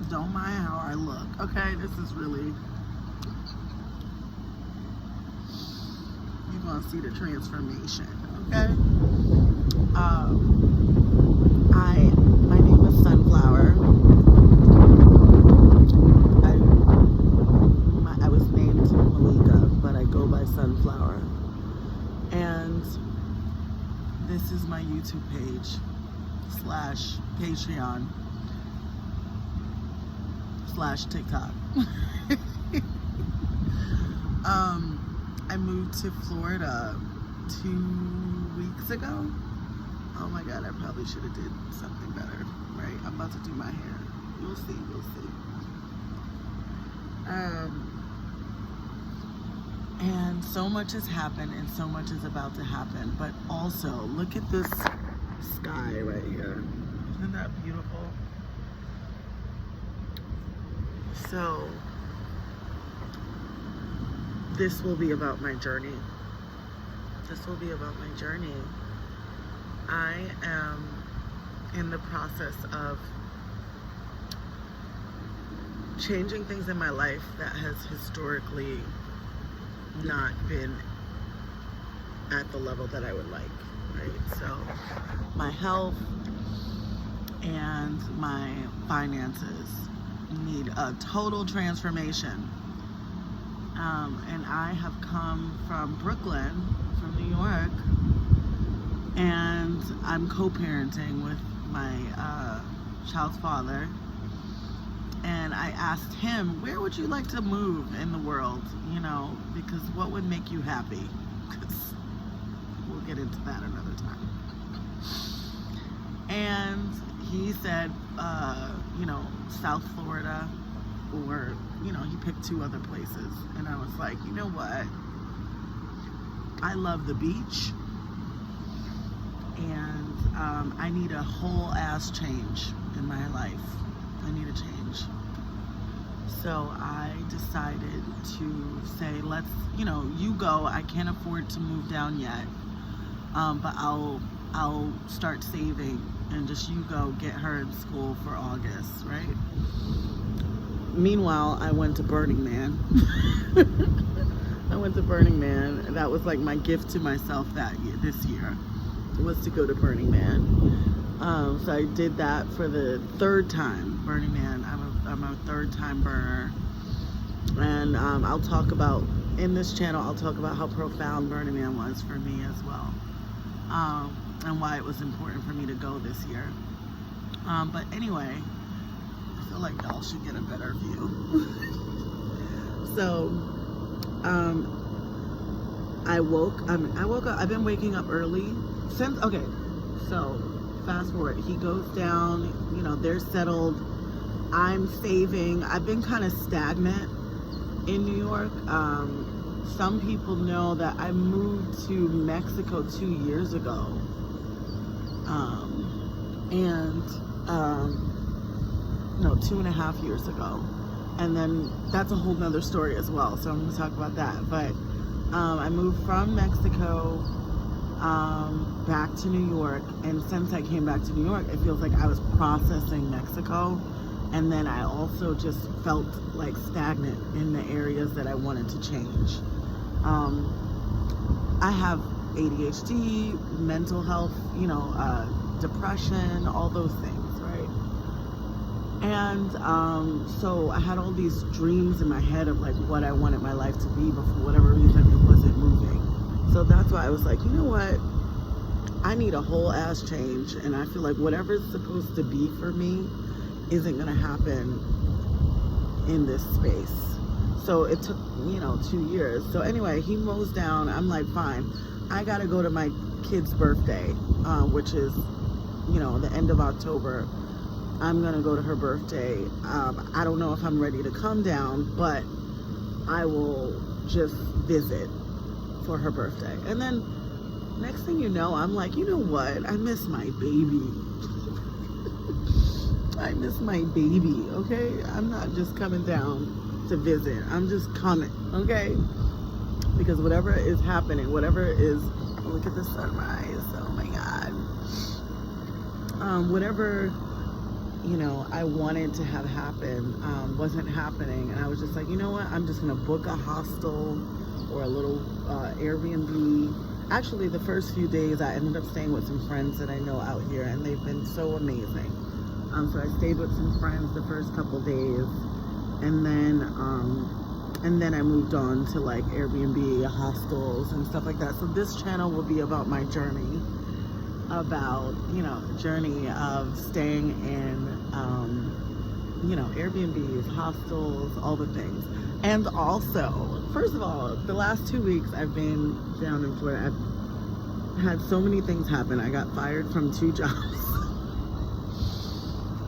don't mind how I look, okay? This is really, you're gonna see the transformation, okay? My name is Sunflower. I was named Malika, but I go by Sunflower. And this is my YouTube page / Patreon / TikTok. I moved to Florida 2 weeks ago. Oh my God, I probably should have did something better, right? I'm about to do my hair. You'll see, you'll see. And so much has happened and so much is about to happen. But also, look at this sky right here. Isn't that beautiful? So, this will be about my journey. This will be about my journey. I am in the process of changing things in my life that has historically not been at the level that I would like, right? So my health and my finances need a total transformation. And I have come from Brooklyn, from New York, and I'm co-parenting with my child's father. And I asked him, where would you like to move in the world? You know, because what would make you happy? Because we'll get into that another time. And he said, you know, South Florida, or, you know, he picked 2 other places. And I was like, you know what? I love the beach. And I need a whole ass change in my life. I need a change. So I decided to say, let's, you know, you go. I can't afford to move down yet. But I'll start saving and just you go get her in school for August, right? Meanwhile, I went to Burning Man. I went to Burning Man. That was like my gift to myself this year, was to go to Burning Man. So I did that for the 3rd time. Burning Man. I'm a 3rd time burner. And I'll talk about, in this channel, I'll talk about how profound Burning Man was for me as well. And why it was important for me to go this year. But anyway, I feel like y'all should get a better view. So, I woke up, I've been waking up early since, okay, so fast forward, he goes down, you know, they're settled, I'm saving. I've been kind of stagnant in New York. Some people know that I moved to Mexico 2 years ago. No, 2.5 years ago. And then that's a whole nother story as well. So I'm going to talk about that. But I moved from Mexico back to New York. And since I came back to New York, it feels like I was processing Mexico. And then I also just felt like stagnant in the areas that I wanted to change. I have ADHD, mental health, you know, depression, all those things, right? And so I had all these dreams in my head of like what I wanted my life to be, but for whatever reason it wasn't moving. So that's why I was like, you know what? I need a whole ass change, and I feel like whatever's supposed to be for me isn't gonna happen in this space. So it took, you know, 2 years. So anyway, he mows down. I'm like, fine. I gotta go to my kid's birthday, which is, you know, the end of October. I'm gonna go to her birthday. I don't know if I'm ready to come down, but I will just visit for her birthday. And then next thing you know, I'm like, you know what? I miss my baby. I miss my baby, okay? I'm not just coming down to visit. I'm just coming, okay? Because whatever is happening, whatever is, look at the sunrise, oh my God. Whatever you know, I wanted to have happen wasn't happening. And I was just like, you know what, I'm just gonna book a hostel or a little Airbnb. Actually, the first few days I ended up staying with some friends that I know out here, and they've been so amazing. So I stayed with some friends the first couple days, and then I moved on to like Airbnb, hostels, and stuff like that. So this channel will be about my journey, about, you know, journey of staying in, you know, Airbnbs, hostels, all the things. And also, first of all, the last 2 weeks I've been down in Florida. I've had so many things happen. I got fired from 2 jobs.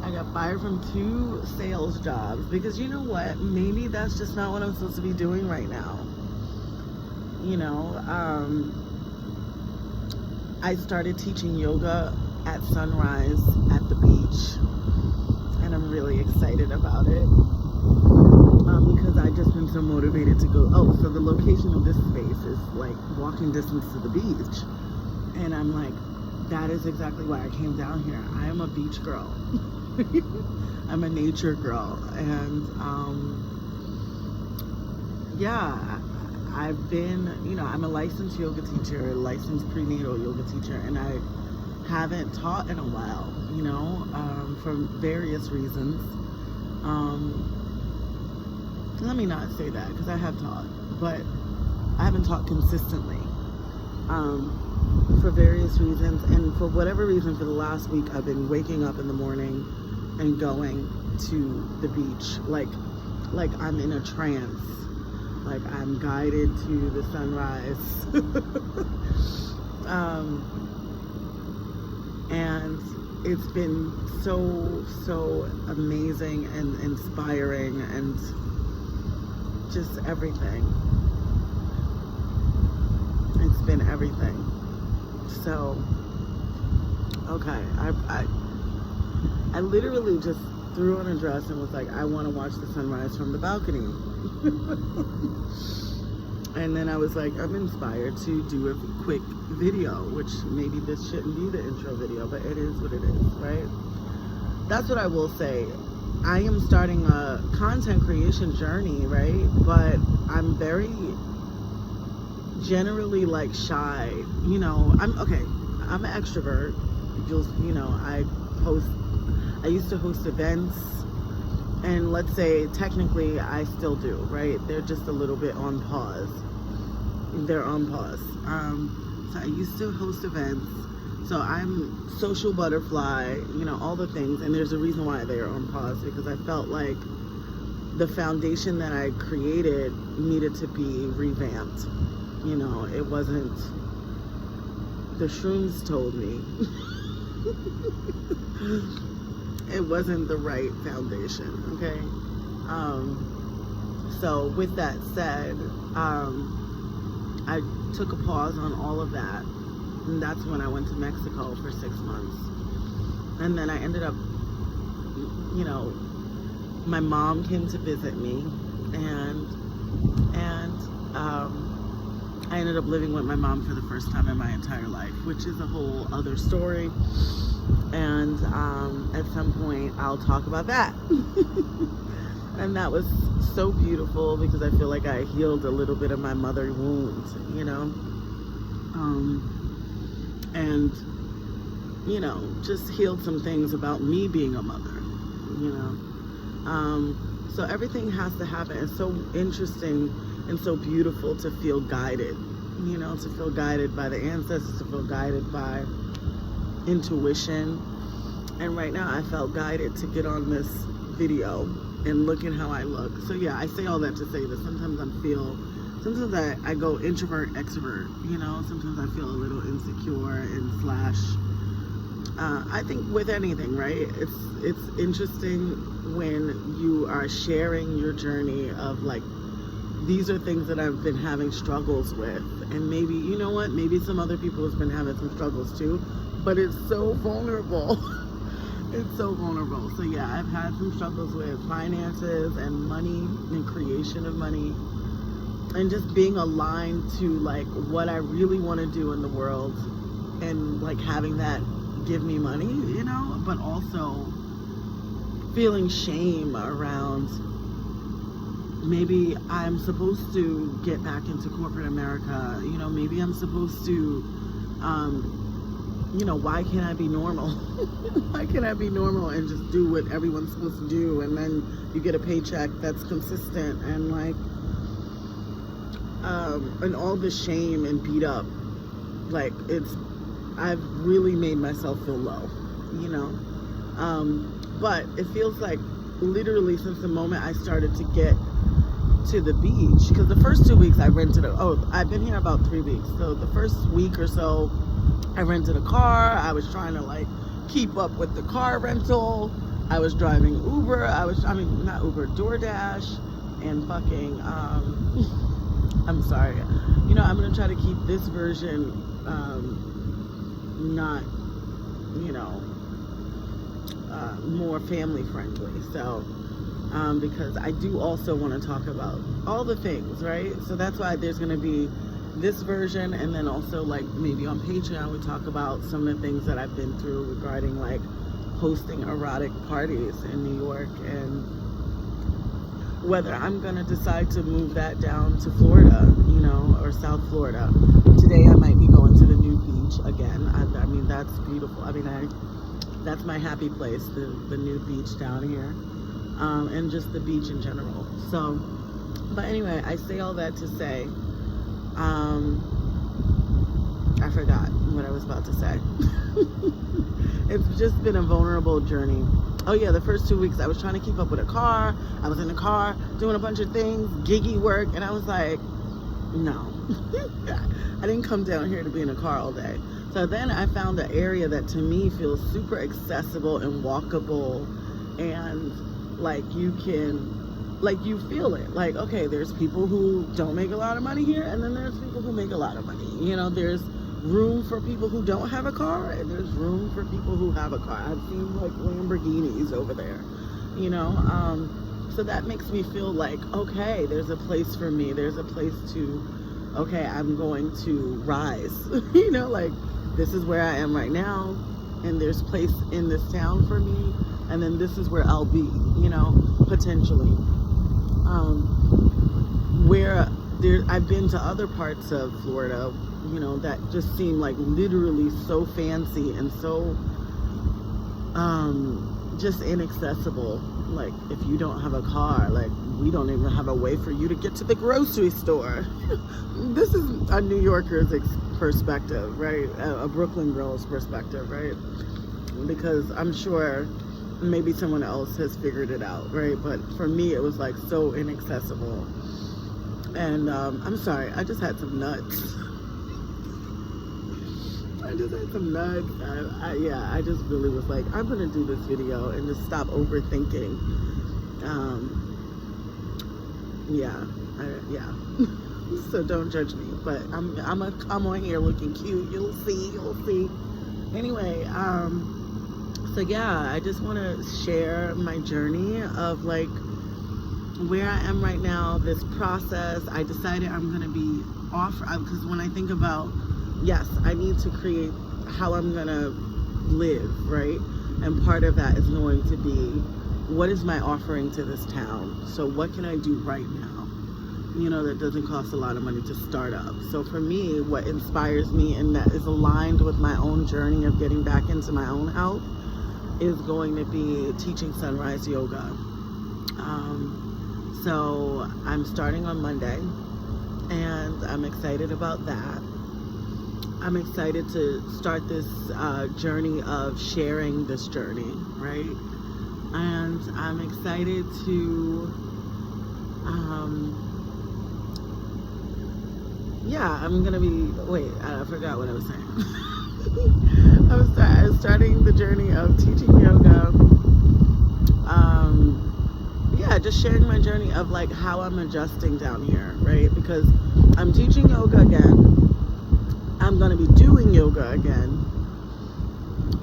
I got fired from 2 sales jobs because, you know what, maybe that's just not what I'm supposed to be doing right now. You know, I started teaching yoga at sunrise at the beach, and I'm really excited about it because I've just been so motivated to go. Oh, so the location of this space is like walking distance to the beach, and I'm like, that is exactly why I came down here. I am a beach girl. I'm a nature girl, and yeah, I've been, you know, I'm a licensed yoga teacher, licensed prenatal yoga teacher, and I haven't taught in a while, you know, for various reasons. Let me not say that, because I have taught, but I haven't taught consistently for various reasons. And for whatever reason, for the last week, I've been waking up in the morning and going to the beach like I'm in a trance, like I'm guided to the sunrise. And it's been so amazing and inspiring and just everything. It's been everything. So, okay, I literally just threw on a dress and was like, I want to watch the sunrise from the balcony. And then I was like, I'm inspired to do a quick video, which maybe this shouldn't be the intro video, but it is what it is, right? That's what I will say. I am starting a content creation journey, right? But I'm very generally like shy, you know. I'm an extrovert. You know, I used to host events, and let's say technically I still do, right? They're just a little bit on pause. They're on pause. So I used to host events. So I'm social butterfly, you know, all the things. And there's a reason why they are on pause, because I felt like the foundation that I created needed to be revamped. You know, it wasn't, the shrooms told me it wasn't the right foundation, okay? So with that said, I took a pause on all of that, and that's when I went to Mexico for 6 months. And then I ended up, you know, my mom came to visit me, and I ended up living with my mom for the first time in my entire life, which is a whole other story. And at some point I'll talk about that. And that was so beautiful, because I feel like I healed a little bit of my mother wound, you know, and, you know, just healed some things about me being a mother, you know. So everything has to happen. It's so interesting and so beautiful to feel guided, you know, to feel guided by the ancestors, to feel guided by intuition. And right now I felt guided to get on this video and look at how I look. So yeah, I say all that to say that sometimes sometimes I go introvert, extrovert, you know. Sometimes I feel a little insecure and slash, I think with anything, right? It's interesting when you are sharing your journey of like, these are things that I've been having struggles with, and maybe, you know what, maybe some other people have been having some struggles too, but it's so vulnerable. It's so vulnerable. So yeah, I've had some struggles with finances and money and creation of money, and just being aligned to like what I really want to do in the world, and like having that give me money, you know, but also feeling shame around maybe I'm supposed to get back into corporate America. You know, maybe I'm supposed to, you know, why can't I be normal? Why can't I be normal and just do what everyone's supposed to do, and then you get a paycheck that's consistent, and like, and all the shame and beat up, like I've really made myself feel low, you know. But it feels like literally since the moment I started to get to the beach, because the first 2 weeks I rented I've been here about 3 weeks, so the first week or so I rented a car. I was trying to like keep up with the car rental. I was driving Uber. Not Uber, DoorDash, and fucking I'm sorry, you know, I'm gonna try to keep this version not, you know, more family friendly. So because I do also want to talk about all the things, right? So that's why there's going to be this version, and then also like maybe on Patreon we talk about some of the things that I've been through regarding like hosting erotic parties in New York, and whether I'm going to decide to move that down to Florida, you know, or South Florida. Today I might be going to the new beach again. I mean, that's beautiful. I mean, that's my happy place, the new beach down here, and just the beach in general. So, but anyway, I say all that to say, I forgot what I was about to say. It's just been a vulnerable journey. Oh yeah, the first 2 weeks I was trying to keep up with a car. I was in the car doing a bunch of things, giggy work, and I was like, no. I didn't come down here to be in a car all day. So then I found an area that to me feels super accessible and walkable, and like you can, like you feel it. Like, okay, there's people who don't make a lot of money here, and then there's people who make a lot of money. You know, there's room for people who don't have a car, and there's room for people who have a car. I've seen like Lamborghinis over there, you know. So that makes me feel like, okay, there's a place for me. There's a place to, okay, I'm going to rise. You know, like this is where I am right now, and there's place in this town for me, and then this is where I'll be, you know, potentially. Where I've been to other parts of Florida, you know, that just seem like literally so fancy and so just inaccessible. Like if you don't have a car, like we don't even have a way for you to get to the grocery store. This is a New Yorker's perspective, right? A Brooklyn girl's perspective, right? Because I'm sure maybe someone else has figured it out, right? But for me, it was like so inaccessible. And I'm sorry, I just had some nuts. I just had some nuts. I just really was like, I'm gonna do this video and just stop overthinking. Yeah. So don't judge me, but I'm gonna come on here looking cute. You'll see. Anyway, so yeah, I just want to share my journey of like where I am right now, this process. I decided I'm going to be off, because when I think about, yes, I need to create how I'm going to live, right? And part of that is going to be, what is my offering to this town? So what can I do right now, you know, that doesn't cost a lot of money to start up? So for me, what inspires me and that is aligned with my own journey of getting back into my own health is going to be teaching sunrise yoga. So I'm starting on Monday, and I'm excited about that. I'm excited to start this journey of sharing this journey, right? And I'm excited to, I'm gonna be, wait, I forgot what I was saying. I was starting the journey of teaching yoga. Just sharing my journey of like how I'm adjusting down here, right? Because I'm teaching yoga again. I'm going to be doing yoga again.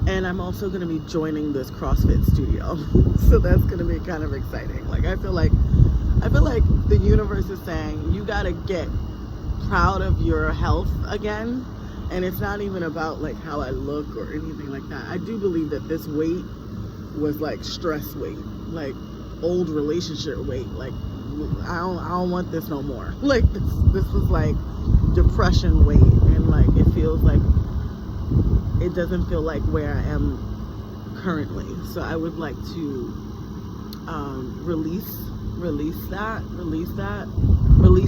And I'm also going to be joining this CrossFit studio. So that's going to be kind of exciting. Like I feel like the universe is saying you got to get proud of your health again. And it's not even about like how I look or anything like that. I do believe that this weight was like stress weight, like old relationship weight. Like I don't want this no more. Like this was like depression weight, and like it feels like it doesn't feel like where I am currently. So I would like to release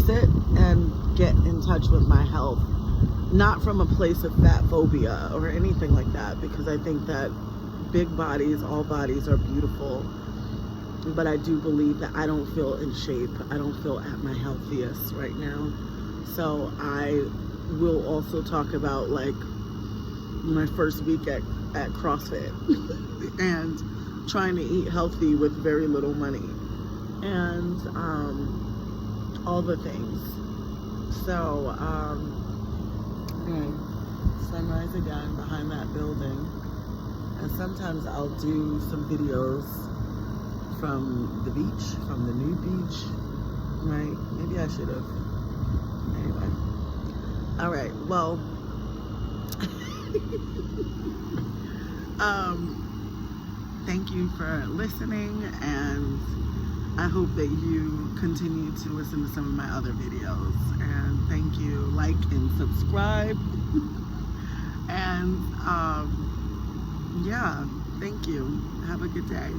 it and get in touch with my health, not from a place of fat phobia or anything like that, because I think that big bodies, all bodies are beautiful, but I do believe that I don't feel in shape. I don't feel at my healthiest right now. So I will also talk about like my first week at CrossFit and trying to eat healthy with very little money, and all the things. So sunrise again behind that building, and sometimes I'll do some videos from the beach, from the new beach, right? Maybe I should have. Anyway, all right, well, thank you for listening, and I hope that you continue to listen to some of my other videos. And thank you, like and subscribe. And yeah, thank you. Have a good day.